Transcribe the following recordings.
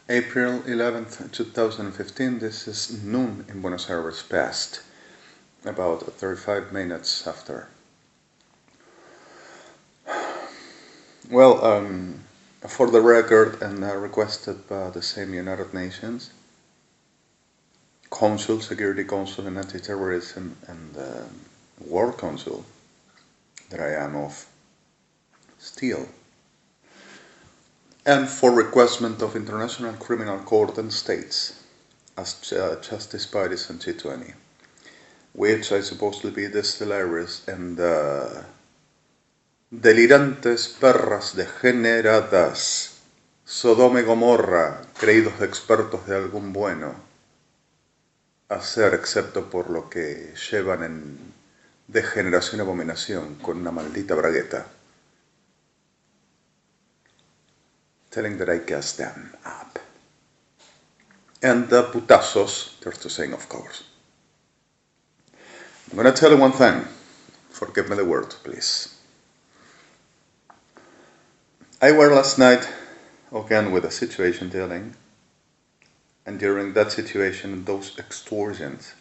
April 11th, 2015, this is noon in Buenos Aires past, about 35 minutes after. Well, for the record, and requested by the same United Nations, Council, Security Council and Anti-Terrorism and War Council, that I am of, still, and for requestment of International Criminal Court and states as justice parties in G20, which I supposedly be distilleries and delirantes perras degeneradas, Sodoma y Gomorra, creídos expertos de algún bueno, hacer excepto por lo que llevan en degeneración y abominación con una maldita bragueta. Telling that I gassed them up. And the putazos, there's to saying, of course. I'm going to tell you one thing. Forgive me the word, please. I were last night, again with a situation dealing, and during that situation, those extortions,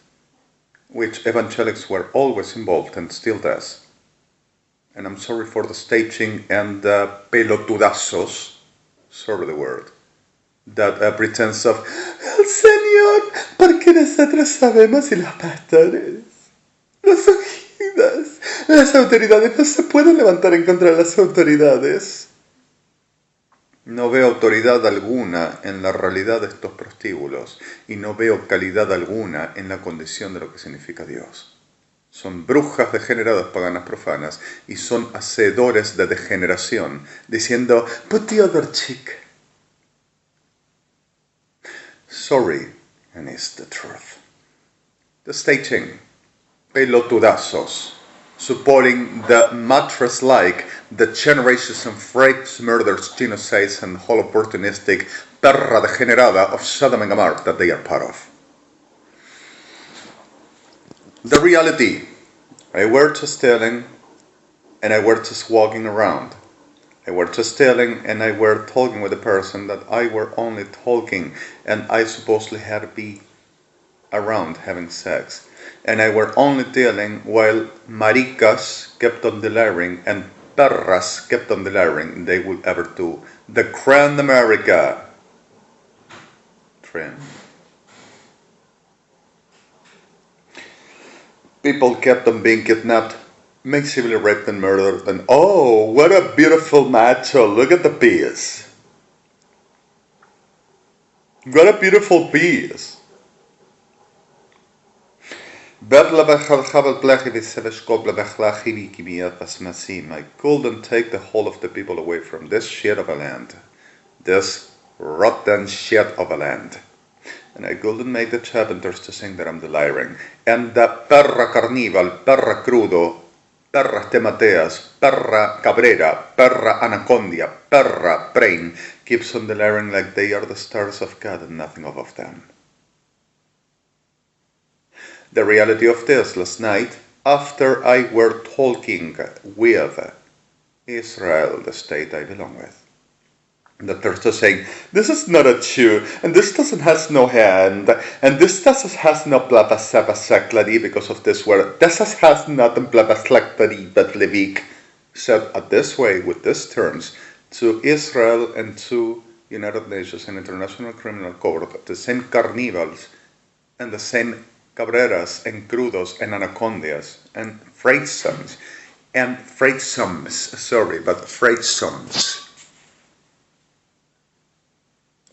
which evangelics were always involved and still does. And I'm sorry for the staging and the pelotudazos, sorry the word, that pretense of el Señor, porque nosotros sabemos y los pastores, los ungidos, las autoridades no se pueden levantar en contra de las autoridades. No veo autoridad alguna en la realidad de estos prostíbulos y no veo calidad alguna en la condición de lo que significa Dios. Son brujas degeneradas, paganas profanas, y son hacedores de degeneración, diciendo, put the other cheek. Sorry, and it's the truth. The staging, pelotudazos, supporting the mattress-like, the generations of rapes, murders, genocides, and whole opportunistic perra degenerada of Sodom and A.M.B.R that they are part of. The reality, I were just telling, and I were just walking around. I were just telling, and I were talking with a person that I were only talking, and I supposedly had to be around having sex. And I were only telling while maricas kept on delivering and perras kept on delivering they would ever do the Grand America trend. People kept on being kidnapped, massively raped and murdered, and oh, what a beautiful macho, look at the piece. What a beautiful piece. I couldn't take the whole of the people away from this shit of a land. This rotten shit of a land. And I couldn't make the chapters to sing that I'm delirium. And the perra carnival, perra crudo, perra temateas, perra cabrera, perra anacondia, perra brain keeps on delirium like they are the stars of God and nothing above them. The reality of this last night, after I were talking with Israel, the state I belong with, that they're just saying, this is not a Jew, and this doesn't has no hand, and this doesn't has no blabasavasaklari because of this word, this has not blabaslaktari but levik, said this way with these terms to Israel and to United Nations and International Criminal Court, the same carnivals and the same cabreras and crudos and anacondias and freightsums,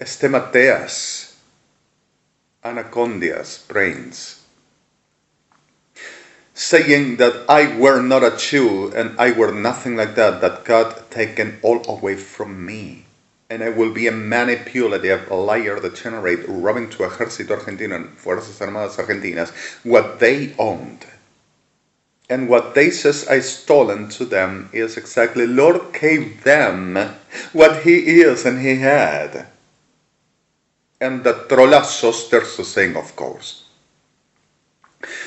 estemateas, anacondias, brains, saying that I were not a Jew and I were nothing like that, that God taken all away from me. And I will be a manipulative liar that generate robbing to Ejército Argentino and Fuerzas Armadas Argentinas what they owned. And what they says I stolen to them is exactly Lord gave them what he is and he had. And the trollazos, there's the saying, of course.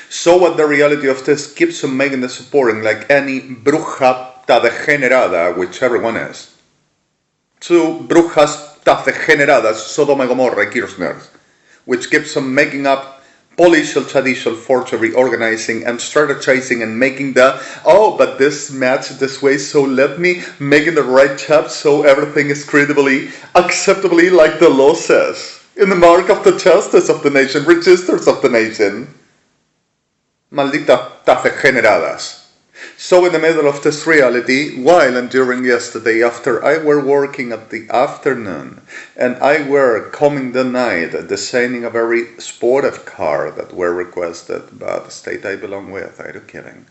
So what the reality of this keeps on making the supporting like any bruja degenerada, which everyone is, to brujas tough degeneradas, Sodoma, Gomorrah, Kirchners, which keeps on making up policial, traditional, forgery, organizing, and strategizing, and making but this match this way, so let me make it the right chap so everything is credibly, acceptably like the law says, in the mark of the justice of the nation, registers of the nation. Malditas degeneradas. So in the middle of this reality, while and during yesterday, after I were working at the afternoon, and I were coming the night, designing a very sportive car that were requested by the state I belong with, I do kidding,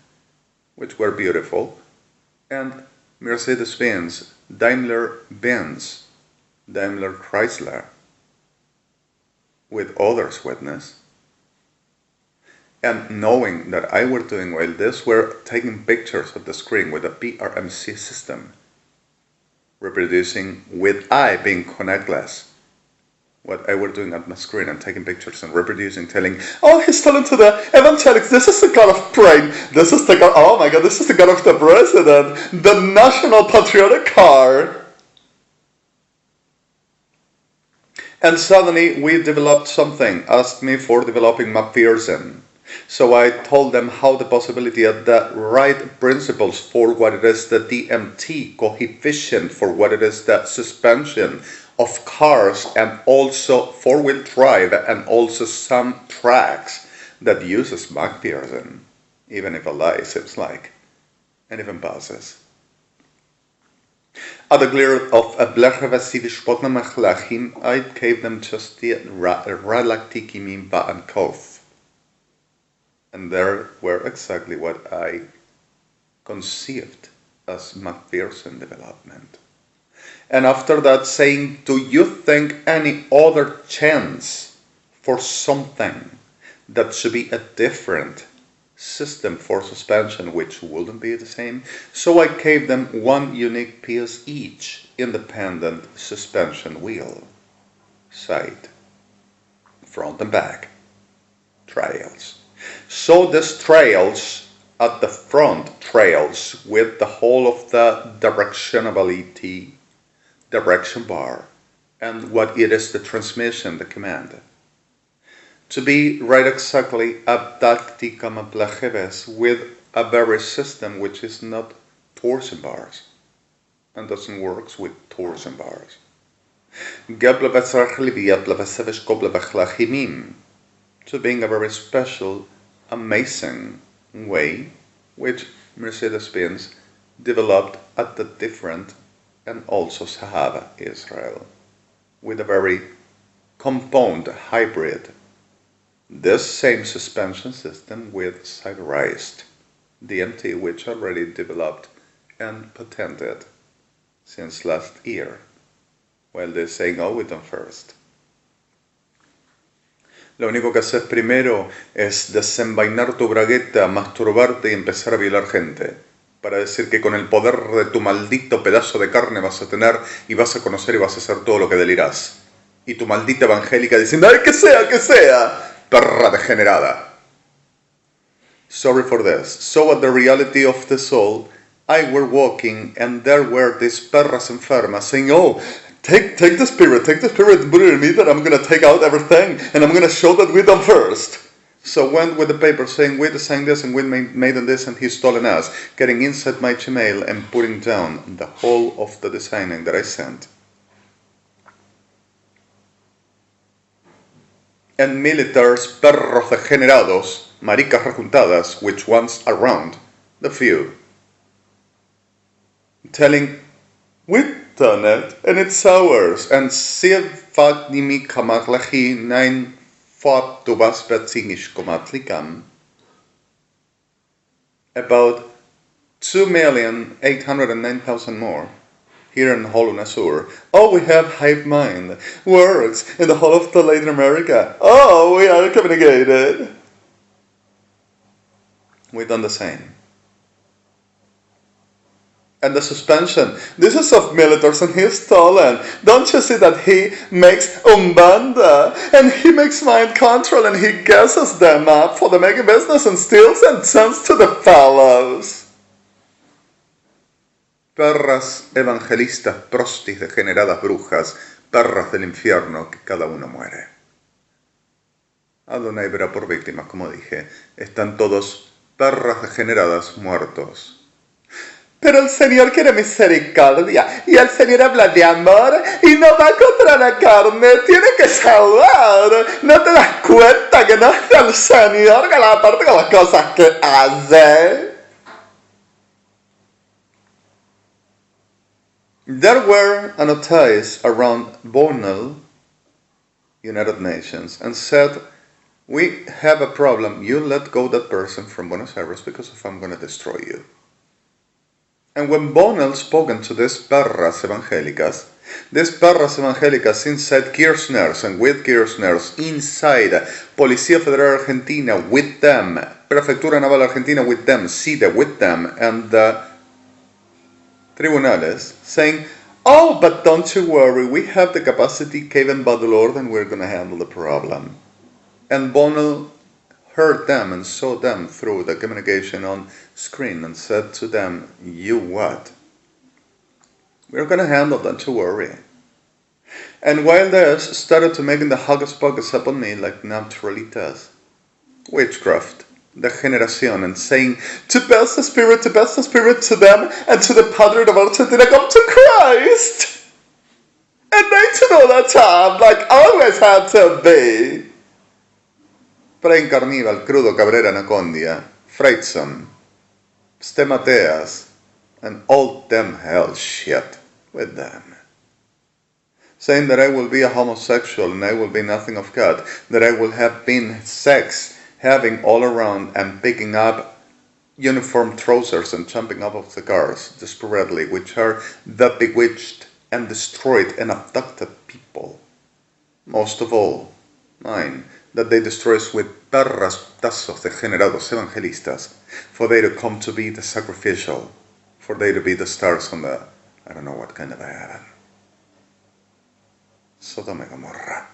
which were beautiful, and Mercedes-Benz, Daimler-Benz, Daimler Chrysler, with others witness, and knowing that I were doing while this, were taking pictures of the screen with a PRMC system, reproducing with I being connectless, what I were doing at my screen and taking pictures and reproducing, telling, oh, he's telling to the evangelics, this is the God of praying, this is the God, oh my God, this is the God of the president, the national patriotic car. And suddenly we developed something, asked me for developing McPherson. So I told them how the possibility of the right principles for what it is the DMT coefficient, for what it is the suspension of cars, and also four-wheel drive, and also some tracks that uses McPherson, even if a lie seems like, and even buses. At the glare of a blechevasivi spotnamachlachim, I gave them just the relactikimin and kof. And there were exactly what I conceived as McPherson development. And after that saying, do you think any other chance for something that should be a different system for suspension, which wouldn't be the same? So I gave them one unique piece each, independent suspension wheel, side, front and back, trails. So this trails at the front, trails with the whole of the directionability, direction bar, and what it is, the transmission, the command. To be right exactly abdacticam plecheves with a very system which is not torsion bars and doesn't work with torsion bars. To being a very special, amazing way which Mercedes-Benz developed at the different and also Sahaba Israel with a very compound hybrid, this same suspension system with cyberized DMT, which already developed and patented since last year, while they're saying, oh, we done first. Lo único que haces primero es desenvainar tu bragueta, masturbarte y empezar a violar gente, para decir que con el poder de tu maldito pedazo de carne vas a tener y vas a conocer y vas a hacer todo lo que delirás. Y tu maldita evangélica diciendo, ¡ay, que sea, perra degenerada! Sorry for this. So at the reality of the soul, I were walking and there were these perras enfermas saying, oh, Take the spirit and put it in me that I'm going to take out everything and I'm going to show that we done first. So went with the paper saying we designed this and we made this and he's stolen us, getting inside my Gmail and putting down the whole of the designing that I sent. And militares, perros degenerados, maricas rejuntadas, which ones around, the few, telling, we done it, and it's ours, and Zeppp kamatlachi nein fought to was betzinish komatlikam about 2,809,000 more here in Holland Azure. Oh, we have hive mind, works in the whole of the Latin America. Oh, we are communicated. We've done the same. And the suspension, this is of militaries and he's stolen. Don't you see that he makes umbanda and he makes mind control and he guesses them up for the mega business and steals and sends to the fellows. perras evangelistas, prostis, degeneradas brujas, perras del infierno, que cada uno muere. Adonai verá por víctimas, como dije, están todos perras degeneradas muertos. Pero el Señor quiere misericordia, y el Señor habla de amor, y no va contra la carne, tiene que salvar. ¿No te das cuenta que no es el Señor que la parte con las cosas que hace? There were annotations around Borneo, United Nations, and said, we have a problem, you let go that person from Buenos Aires because if I'm going to destroy you. And when Bonnell spoken to these perras evangélicas inside Kirchner's and with Kirchner's, inside Policía Federal Argentina with them, Prefectura Naval Argentina with them, CIDE with them, and tribunales, saying, oh, but don't you worry, we have the capacity given by the Lord and we're going to handle the problem. And Bonnell heard them and saw them through the communication on screen and said to them, you what? We're going to handle, don't you worry. And while they started to making the hocus pocus upon me like naturally does, witchcraft, degeneración, and saying, to pass the spirit to them and to the Padre of Argentina, come to Christ. And they to know that time, like always had to be. Frank Carnival, Crudo, Cabrera, Anacondia, Freidson, Stemateas, and all them hell shit with them. Saying that I will be a homosexual and I will be nothing of God, that I will have been sex, having all around and picking up uniform trousers and jumping up of the cars desperately, which are the bewitched and destroyed and abducted people. Most of all, mine, that they destroy us with perras tazos degenerados evangelistas, for they to come to be the sacrificial, for they to be the stars on the, I don't know what kind of a heaven. Sodoma and Gomorrah.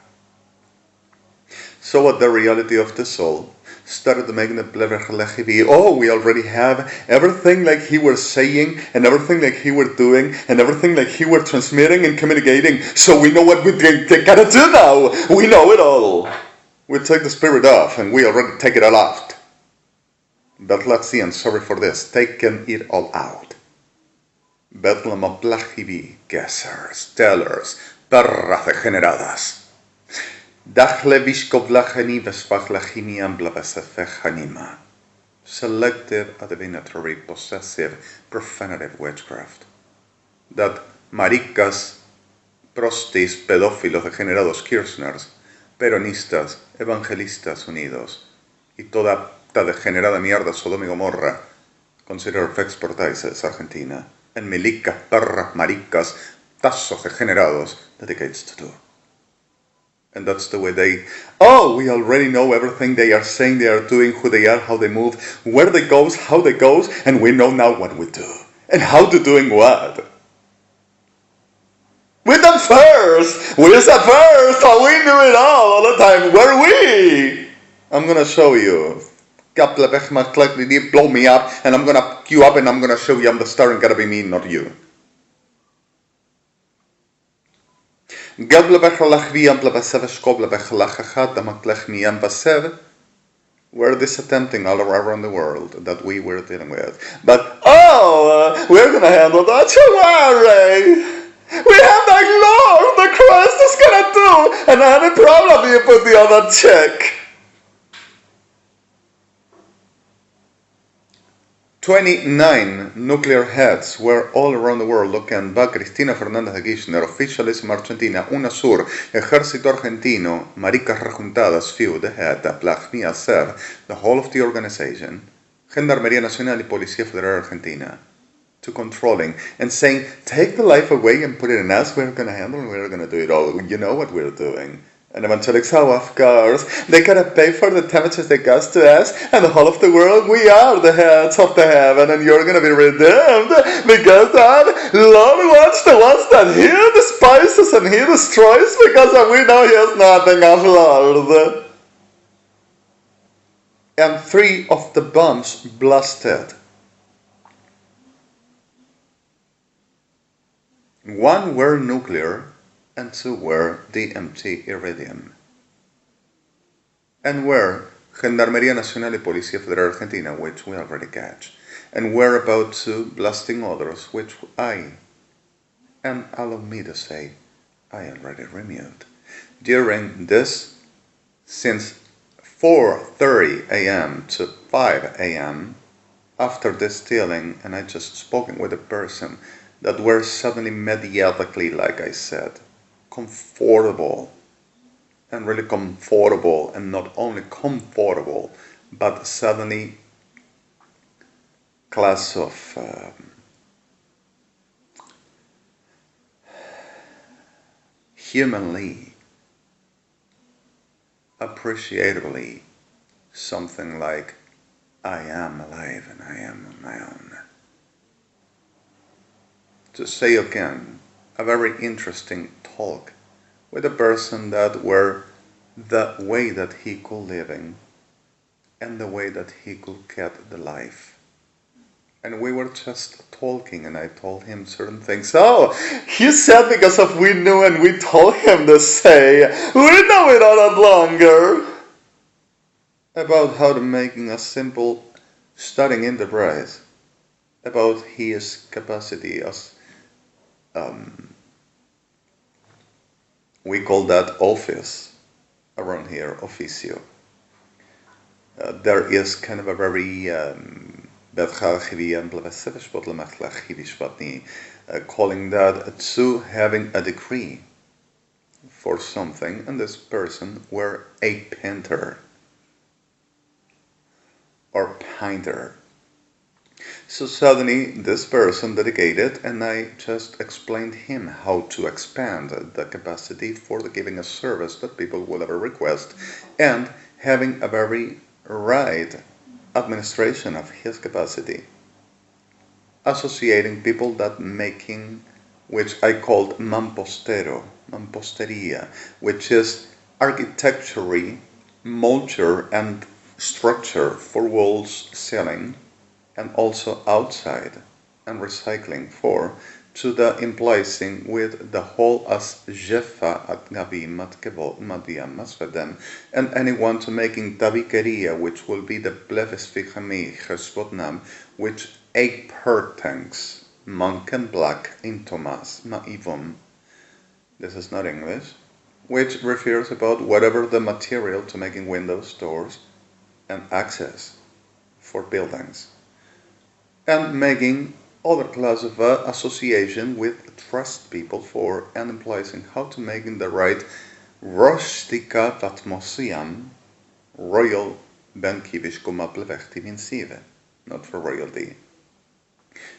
So what the reality of the soul started making the Zeppelinov be, oh, we already have everything like he were saying, and everything like he were doing, and everything like he were transmitting and communicating, so we know what we gotta do now. We know it all. We take the spirit off, and we already take it all out. But let's see, and sorry for this, taking it all out. Zeppelinov guessers, tellers, perras degeneradas. Selective, adivinatory, possessive, profanative witchcraft. That maricas, prostis, pedófilos, degenerados, Kirchners, peronistas, evangelistas unidos, y toda esta degenerada mierda Sodoma y Gomorra, consider exportices Argentina, and milicas, perras, maricas, tazos degenerados, dedicates to do. And that's the way they, oh, we already know everything they are saying, they are doing, who they are, how they move, where they goes, how they goes, and we know now what we do. And how to doing what. We done first! We said first! Oh, we knew it all the time! Where we? I'm gonna show you. Blow me up, and I'm gonna queue up, and I'm gonna show you I'm the star, and gotta be me, not you. We're this attempting all around the world that we were dealing with. But, we're gonna handle that, don't worry! We have the Lord, the Christ is gonna do, and any problem you put the other check. 29 nuclear heads were all around the world looking back. Cristina Fernández de Kirchner, oficialism Argentina, UNASUR, Ejército Argentino, Maricas Rejuntadas, few, the head, Plagnia Ser, the whole of the organization, Gendarmería Nacional y Policía Federal Argentina, to controlling and saying, take the life away and put it in us, we're going to handle and we're going to do it all. You know what we're doing. And evangelics, how of course, they gotta pay for the damages they caused to us and the whole of the world. We are the heads of the heaven, and you're gonna be redeemed because the Lord wants the ones that He despises and He destroys, because we know He has nothing of Lord. And 3 of the bombs blasted. 1 were nuclear and 2 were DMT iridium. And were Gendarmería Nacional y Policía Federal Argentina, which we already catch, and were about to blasting others, which I, and allow me to say, I already removed. During this, since 4:30 a.m. to 5 a.m., after this stealing, and I just spoken with a person that were suddenly mediatically, like I said, comfortable, and really comfortable, and not only comfortable, but suddenly class of humanly, appreciatively, something like, I am alive and I am on my own. To say again, a very interesting talk with a person that were the way that he could living and the way that he could get the life. And we were just talking and I told him certain things. Oh, he said because of we knew and we told him to say, we know it all that longer. About how to making a simple studying enterprise. About his capacity as, we call that office around here, officio. There is kind of a very calling that to having a degree for something, and this person were a painter or painter. So suddenly this person dedicated, and I just explained him how to expand the capacity for the giving a service that people will ever request, and having a very right administration of his capacity, associating people that making, which I called mamposteria, which is architecture, multure and structure for walls, ceiling, and also outside, and recycling for, to the emplacing with the whole as Jefa at Gavi Madiam Masvedem, and anyone to making tabiqueria, which will be the Blevesfigami Hespotnam, which A.M.B.R tanks, monk and black in Thomas Maivon. This is not English, which refers about whatever the material to making windows, doors, and access for buildings, and making other class of association with trust people for and emplacing how to making the right Rostika Vatmosiam Royal Bankivish Komaplevertivinsive, not for royalty.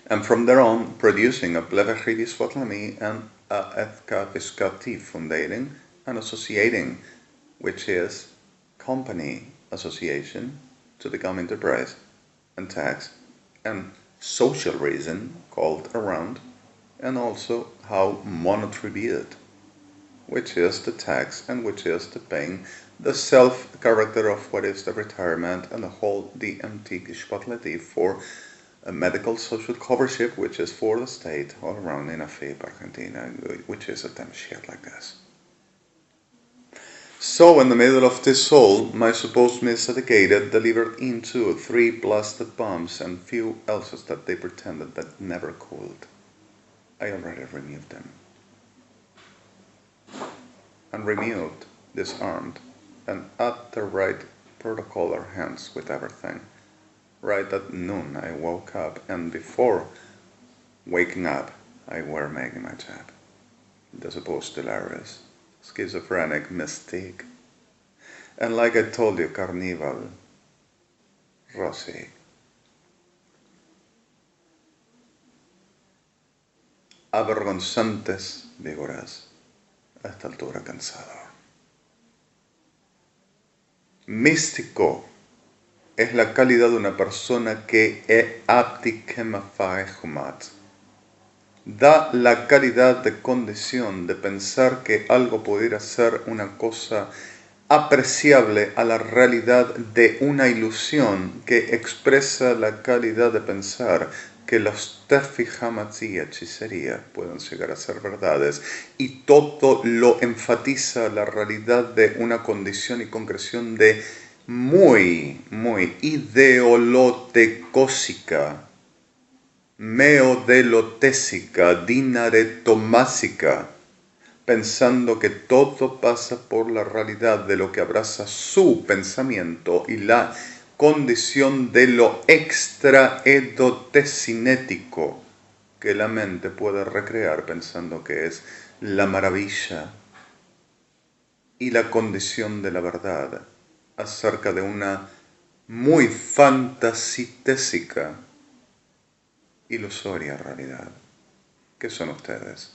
And from there on, producing a Bleverhidis Watlami and a Etka Viscati fundating and associating, which is company association to become enterprise and tax and social reason called around, and also how monotribute, which is the tax and which is the paying the self character of what is the retirement and the whole DMT Gishpatleti for a medical social covership, which is for the state all around in A.M.B.R Argentina, which is a damn shit like this. So in the middle of this all, my supposed misdedicated delivered into 3 blasted bombs and few else's that they pretended that never cooled. I already removed them. And removed, disarmed, and at the right protocolar hands with everything. Right at noon I woke up, and before waking up I were making my job. The supposed hilarious, schizophrenic mystique. And like I told you, Carnival, Rossi. Avergonzantes figuras, a esta altura cansado. Místico es la calidad de una persona que es aptiquemafaejumat. Da la calidad de condición de pensar que algo pudiera ser una cosa apreciable a la realidad de una ilusión que expresa la calidad de pensar que los TEPP, y hechicería pueden llegar a ser verdades, y todo lo enfatiza la realidad de una condición y concreción de muy ideolotecósica, meodelotésica, dinaretomásica, pensando que todo pasa por la realidad de lo que abraza su pensamiento y la condición de lo extraedotecinético que la mente puede recrear pensando que es la maravilla y la condición de la verdad acerca de una muy fantasitésica, ilusoria realidad. ¿Qué son ustedes?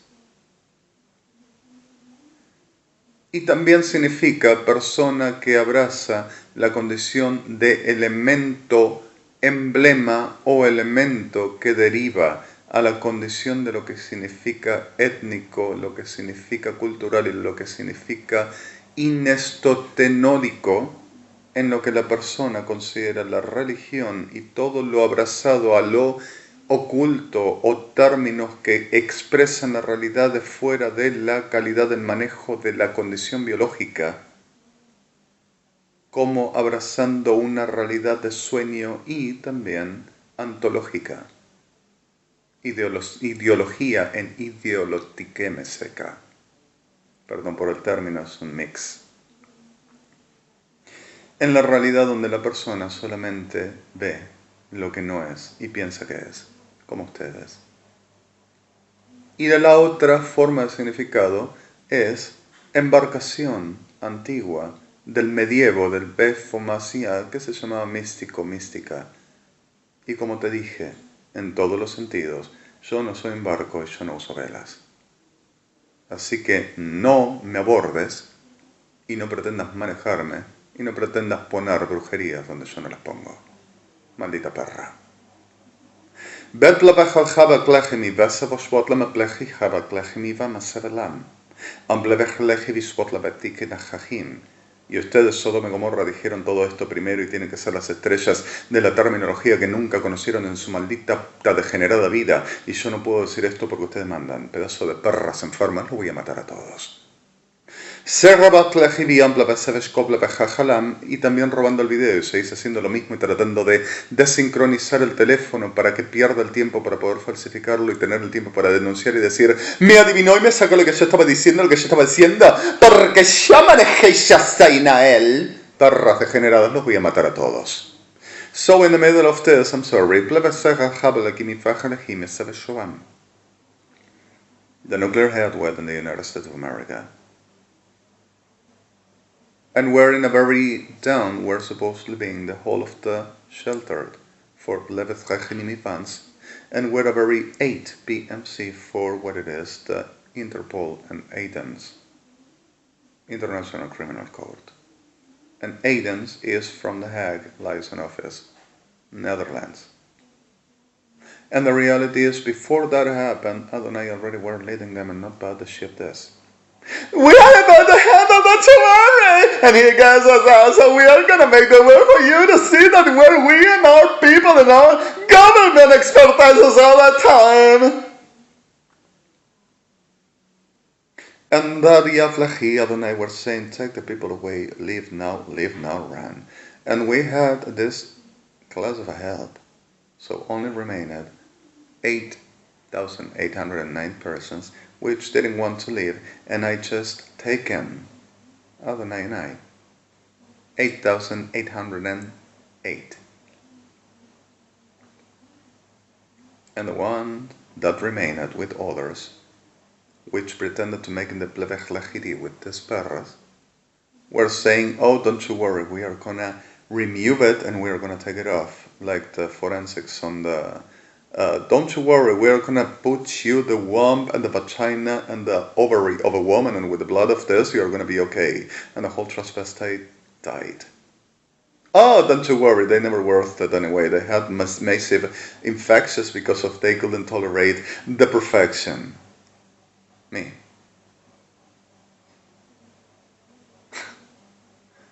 Y también significa persona que abraza la condición de elemento, emblema o elemento que deriva a la condición de lo que significa étnico, lo que significa cultural y lo que significa inestotenódico, en lo que la persona considera la religión y todo lo abrazado a lo oculto o términos que expresan la realidad de fuera de la calidad del manejo de la condición biológica, como abrazando una realidad de sueño y también antológica. Ideología en ideolotiquemeseca. Perdón por el término, es un mix. En la realidad donde la persona solamente ve lo que no es y piensa que es, como ustedes. Y de la otra forma de significado es embarcación antigua del medievo, del befomacia, que se llamaba místico, mística. Y como te dije, en todos los sentidos, yo no soy un barco y yo no uso velas. Así que no me abordes y no pretendas manejarme y no pretendas poner brujerías donde yo no las pongo. Maldita perra. Y ustedes, Sodoma y Gomorra, dijeron todo esto primero y tienen que ser las estrellas de la terminología que nunca conocieron en su maldita degenerada vida. Y yo no puedo decir esto porque ustedes mandan. Pedazo de perras enfermas, los voy a matar a todos. Y también robando el video y seguís haciendo lo mismo y tratando de desincronizar el teléfono para que pierda el tiempo para poder falsificarlo y tener el tiempo para denunciar y decir me adivinó y me sacó lo que yo estaba diciendo, lo que yo estaba diciendo, porque yo manejé a él. Perras degeneradas, los voy a matar a todos. So in the middle of this, I'm sorry, the nuclear head went in the United States of America. And we're in a very down, we're supposedly being the whole of the sheltered for Levez fans, and we're a very 8 PMC for what it is, the Interpol and ADEMS, International Criminal Court. And ADEMS is from The Hague Liaison Office, Netherlands. And the reality is, before that happened, Adonai already were leading them and not bad the ship this. We are about to handle the tomorrow, and he goes so we are going to make the way for you to see that we're we and our people and our government expertises all the time. And that Yaflahi Adonai were saying, take the people away, leave now, run. And we had this class of help, so only remained 8,809 persons which didn't want to leave, and I just taken Adonai and I 8,808. And the one that remained with others, which pretended to make the plevech lachiri with these perras, were saying, oh, don't you worry, we are gonna remove it and we are gonna take it off, like the forensics on the don't you worry, we're gonna put you the womb and the vagina and the ovary of a woman, and with the blood of this, you're gonna be okay. And the whole transvestite died. Oh, don't you worry, they never worked it anyway. They had massive infections because of they couldn't tolerate the perfection. Me.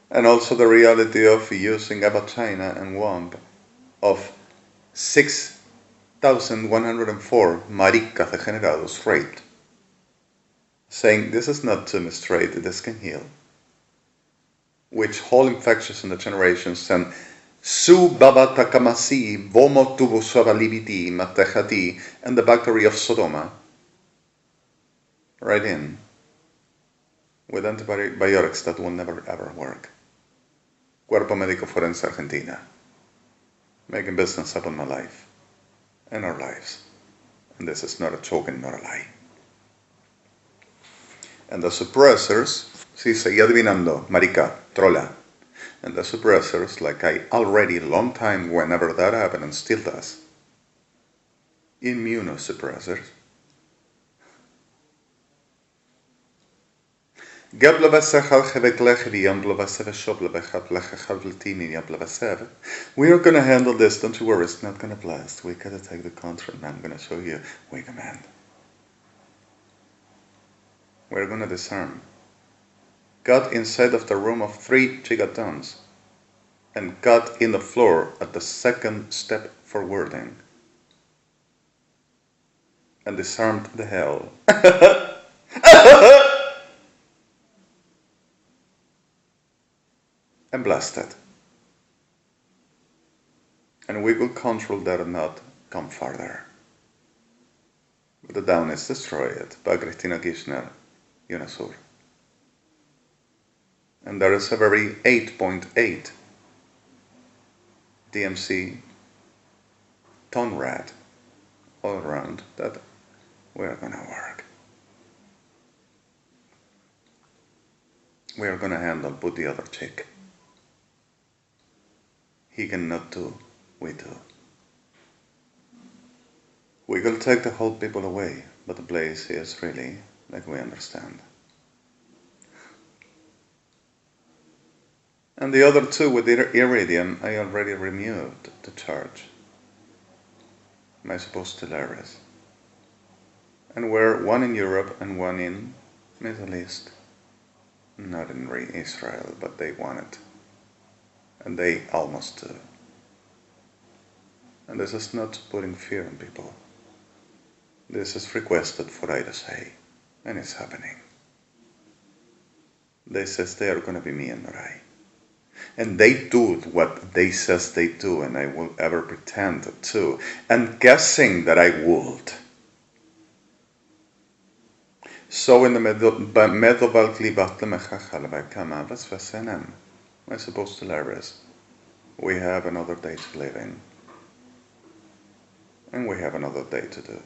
And also the reality of using a vagina and womb of 6 1,104 maricas degenerados raped, saying this is not to menstruate, this can heal, which whole infectious in the generations and su babatakamasi vomo tubusavalibiti matehati and the bacteria of Sodoma right in with antibiotics that will never ever work. Cuerpo Médico Forense Argentina, making business upon my life and our lives. And this is not a joke and not a lie. And the suppressors, sí, seguí adivinando, marica, trola. And the suppressors, like I already long time whenever that happened and still does, immunosuppressors, we are going to handle this, don't you worry, it's not going to blast. We gotta take the control and I'm going to show you, we command. We're going to disarm. Got inside of the room of 3 gigatons and got in the floor at the second step forwarding and disarmed the hell. And blasted. And we will control that and not come further. But the down is destroyed by Cristina Kirchner, UNASUR. And there is a very 8.8 DMC ton rat all around that we are gonna work. We are gonna handle, put the other chick. He cannot do, we do. We will take the whole people away, but the place is really like we understand. And the other 2 with the iridium, I already removed the charge. Am I supposed to Laris? And we're 1 in Europe and 1 in Middle East. Not in Israel, but they want it. And they almost do. And this is not putting fear in people. This is requested for I to say, and it's happening. They says they are going to be me and not I. And they do what they says they do, and I will ever pretend to. And guessing that I would. So in the I supposed to Laris, we have another day to live in. And we have another day to do.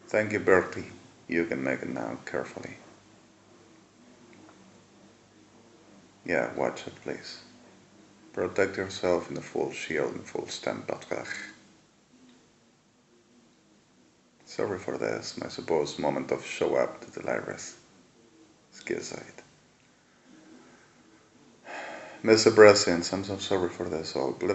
Thank you, Bertie. You can make it now, carefully. Yeah, watch it, please. Protect yourself in the full shield and full stem batkach. Sorry for this, my supposed moment of show up to the Laris. Skizite. Mr. President, I'm so sorry for this all. The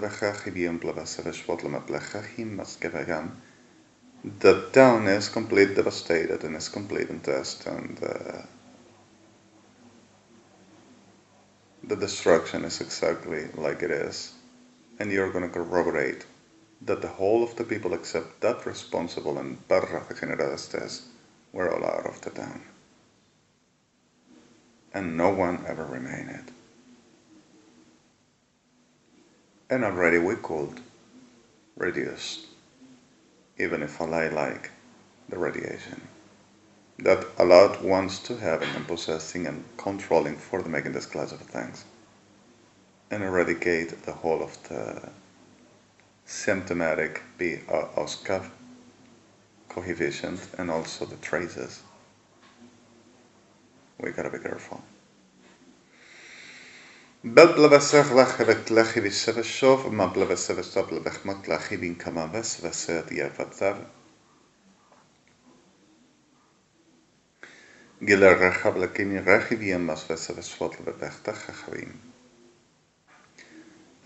town is completely devastated and is complete in test, and the destruction is exactly like it is. And you're going to corroborate that the whole of the people except that responsible and A.M.B.R generadas were all out of the town. And no one ever remained. And already we could reduce, even if I like the radiation, that allowed ones to having and possessing and controlling for the making this class of things, and eradicate the whole of the symptomatic OSCAV coefficient and also the traces. We gotta be careful. And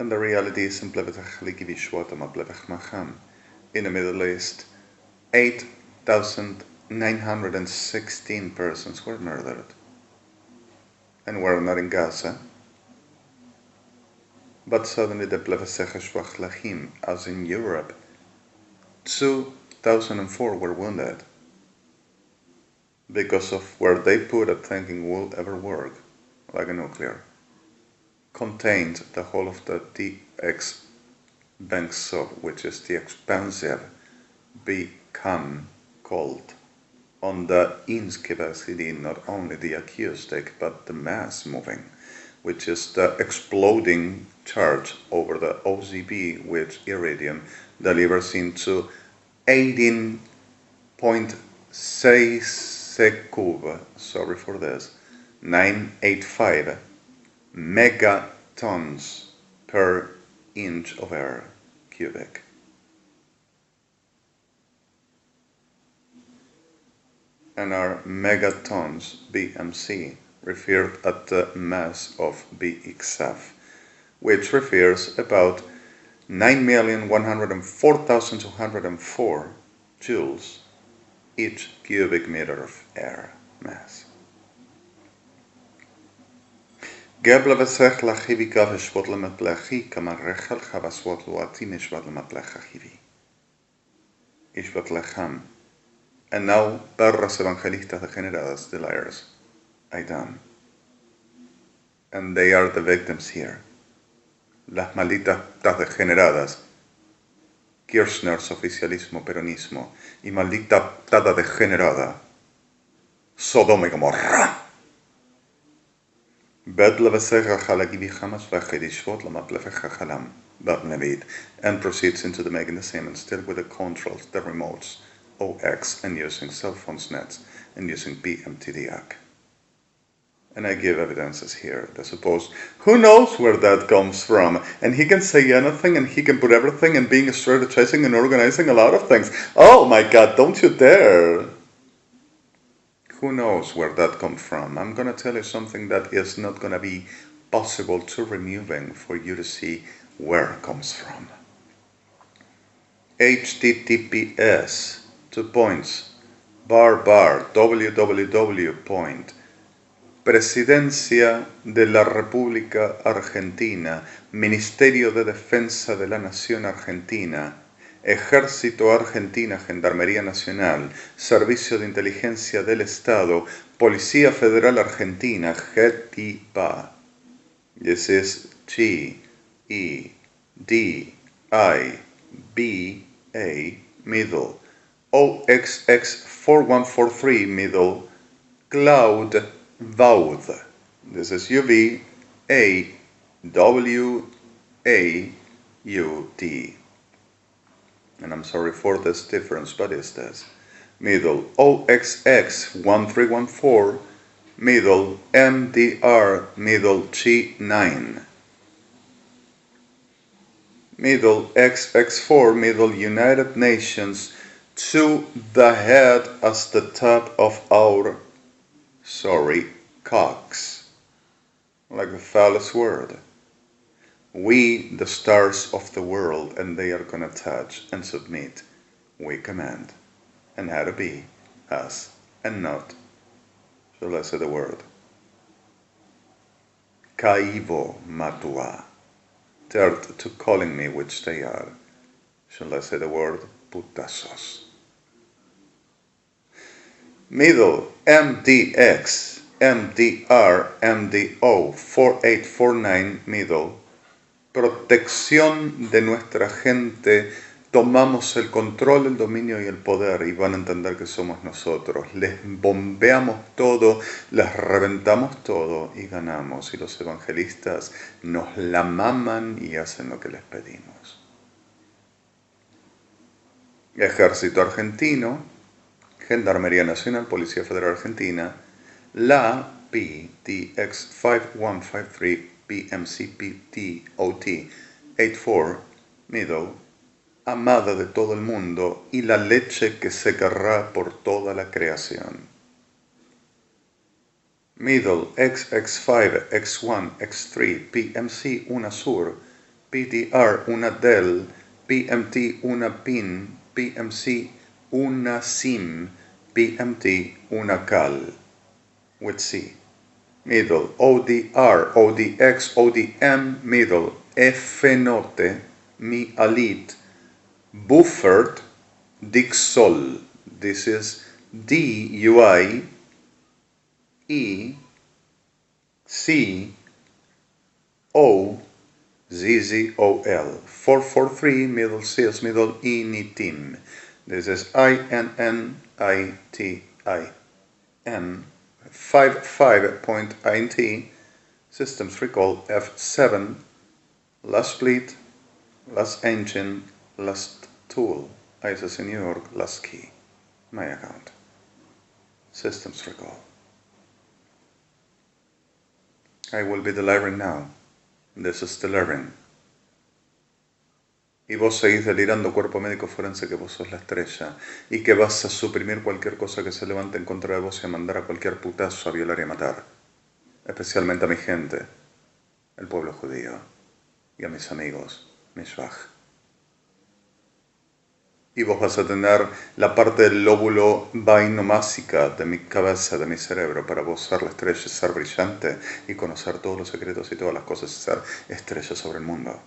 the reality is in the Middle East, 8,916 persons were murdered. And we're not in Gaza. But suddenly the Plevesecheshwach Lachim, as in Europe, 2,004 were wounded because of where they put it thinking will ever work, like a nuclear, contained the whole of the DX Bensov, which is the expensive become called on the incapacity, not only the acoustic but the mass moving, which is the exploding charge over the OZB, which iridium delivers into 18.6 cube, sorry for this, 985 megatons per inch of air cubic. And are megatons BMC referred at the mass of BXF, which refers about 9,104,204 joules each cubic meter of air mass. قبل بسخ لخيبي كافش بطل متلخي كما رخل خبس وطلواتي مش بطل متلخ خيبي إيش بطلخام. And now perras evangelistas degeneradas, the liars, Aidan. And they are the victims here. Las malditas degeneradas, Kirchner's oficialismo, peronismo, y maldita tada degenerada, Sodoma y Gomorra. And proceeds into the making the same, and still with the controls, the remotes, OX, and using cell phones nets, and using PMTDAC. And I give evidences here, I suppose. Who knows where that comes from? And he can say anything, and he can put everything, and being strategizing and organizing a lot of things. Oh my God, don't you dare! Who knows where that comes from? I'm going to tell you something that is not going to be possible to removing for you to see where it comes from. HTTPS, 2 points, bar, www.Presidencia de la República Argentina, Ministerio de Defensa de la Nación Argentina, Ejército Argentina, Gendarmería Nacional, Servicio de Inteligencia del Estado, Policía Federal Argentina, GETIPA. This is GEDIBA, middle, OXX4143, middle, Cloud Vaud. This is UVAWAUD. And I'm sorry for this difference, but it's this. Middle, OXX1314, middle, A.M.B.R, middle, G9. Middle, XX4, middle, United Nations, to the head as the top of our, cocks. Like the phallus word. We, the stars of the world, and they are gonna touch and submit. We command. And how to be, us, and not. Shall I say the word? Kaivo matua. Third to calling me, which they are. Shall I say the word? Putazos. Middle, MDX, MDR, MDO, 4849, middle. Protección de nuestra gente, tomamos el control, el dominio y el poder, y van a entender que somos nosotros. Les bombeamos todo, les reventamos todo y ganamos. Y los evangelistas nos la maman y hacen lo que les pedimos. Ejército Argentino, Gendarmería Nacional, Policía Federal Argentina, la PDX 5153 BMCPTOT 84, middle, amada de todo el mundo y la leche que se querrá por toda la creación. Middle, XX5, X1, X3, PMC, una sur, PDR, una del, PMT, una pin, PMC, una sim, PMT, una cal, with C. Middle, ODR, ODX, ODM, middle, F note, mi alit, buffered, Dixol. This is DUIECOZZOL. 443, middle C is middle E, nitim. This is INNITIN. 55.INT. Systems recall F7. Last split, last engine, last tool. ISS in New York, last key. My account. Systems recall. I will be delivering now. This is delivering. Y vos seguís delirando, cuerpo médico forense, que vos sos la estrella y que vas a suprimir cualquier cosa que se levante en contra de vos y a mandar a cualquier putazo a violar y a matar. Especialmente a mi gente, el pueblo judío, y a mis amigos, Mishbach. Y vos vas a tener la parte del lóbulo vainomásica de mi cabeza, de mi cerebro, para vos ser la estrella, ser brillante y conocer todos los secretos y todas las cosas y ser estrella sobre el mundo.